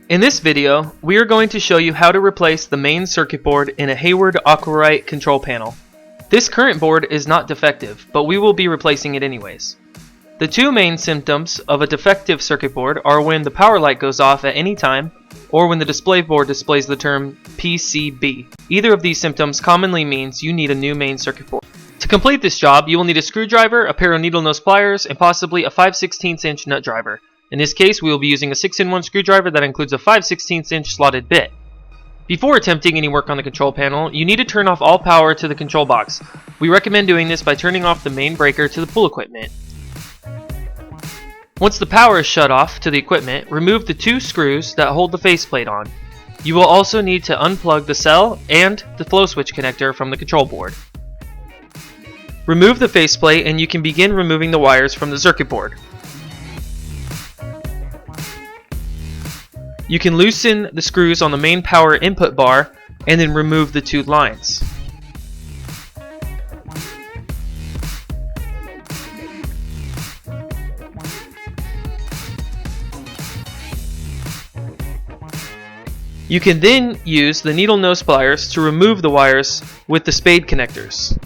In this video, we are going to show you how to replace the main circuit board in a Hayward AquaRite control panel. This current board is not defective, but we will be replacing it anyways. The two main symptoms of a defective circuit board are when the power light goes off at any time, or when the display board displays the term PCB. Either of these symptoms commonly means you need a new main circuit board. To complete this job, you will need a screwdriver, a pair of needle nose pliers, and possibly a 5/16 inch nut driver. In this case, we will be using a 6-in-1 screwdriver that includes a 5/16 inch slotted bit. Before attempting any work on the control panel, you need to turn off all power to the control box. We recommend doing this by turning off the main breaker to the pool equipment. Once the power is shut off to the equipment, remove the two screws that hold the faceplate on. You will also need to unplug the cell and the flow switch connector from the control board. Remove the faceplate and you can begin removing the wires from the circuit board. You can loosen the screws on the main power input bar and then remove the two lines. You can then use the needle nose pliers to remove the wires with the spade connectors.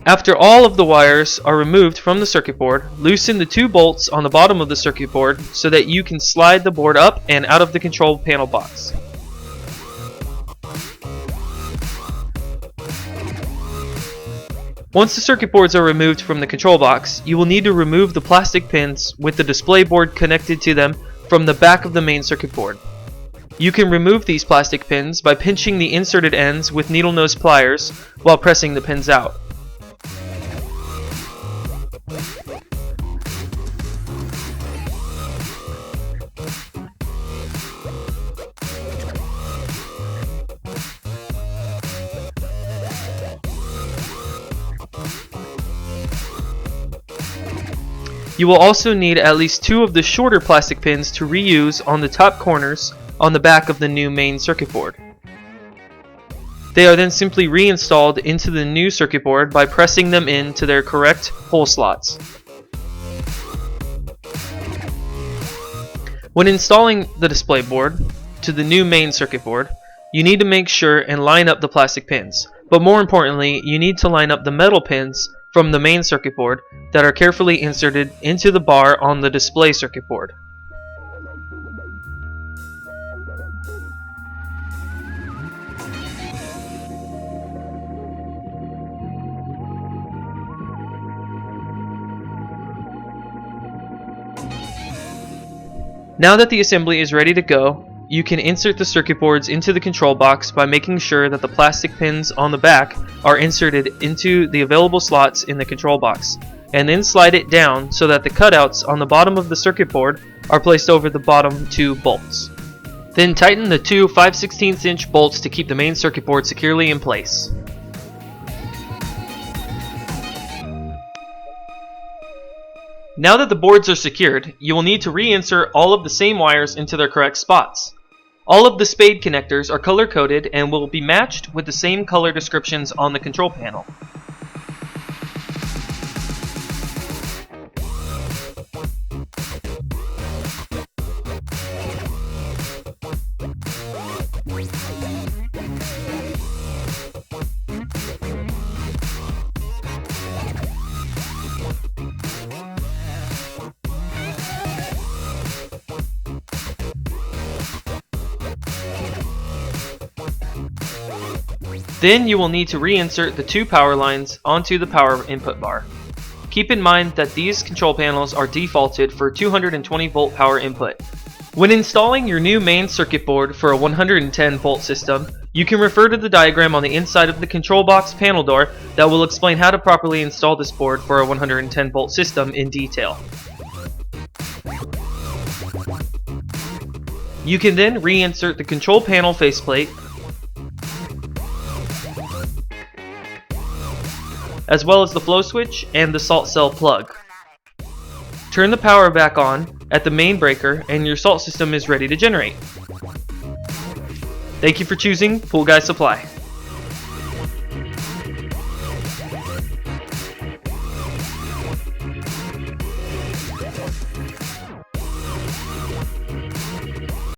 After all of the wires are removed from the circuit board, loosen the two bolts on the bottom of the circuit board so that you can slide the board up and out of the control panel box. Once the circuit boards are removed from the control box, you will need to remove the plastic pins with the display board connected to them from the back of the main circuit board. You can remove these plastic pins by pinching the inserted ends with needle nose pliers while pressing the pins out. You will also need at least two of the shorter plastic pins to reuse on the top corners on the back of the new main circuit board. They are then simply reinstalled into the new circuit board by pressing them into their correct hole slots. When installing the display board to the new main circuit board, you need to make sure and line up the plastic pins. But more importantly, you need to line up the metal pins from the main circuit board that are carefully inserted into the bar on the display circuit board. Now that the assembly is ready to go, you can insert the circuit boards into the control box by making sure that the plastic pins on the back are inserted into the available slots in the control box, and then slide it down so that the cutouts on the bottom of the circuit board are placed over the bottom two bolts. Then tighten the two 5/16 inch bolts to keep the main circuit board securely in place. Now that the boards are secured, you will need to reinsert all of the same wires into their correct spots. All of the spade connectors are color-coded and will be matched with the same color descriptions on the control panel. Then you will need to reinsert the two power lines onto the power input bar. Keep in mind that these control panels are defaulted for 220 volt power input. When installing your new main circuit board for a 110 volt system, you can refer to the diagram on the inside of the control box panel door that will explain how to properly install this board for a 110 volt system in detail. You can then reinsert the control panel faceplate as well as the flow switch and the salt cell plug. Turn the power back on at the main breaker and your salt system is ready to generate. Thank you for choosing Pool Guy Supply.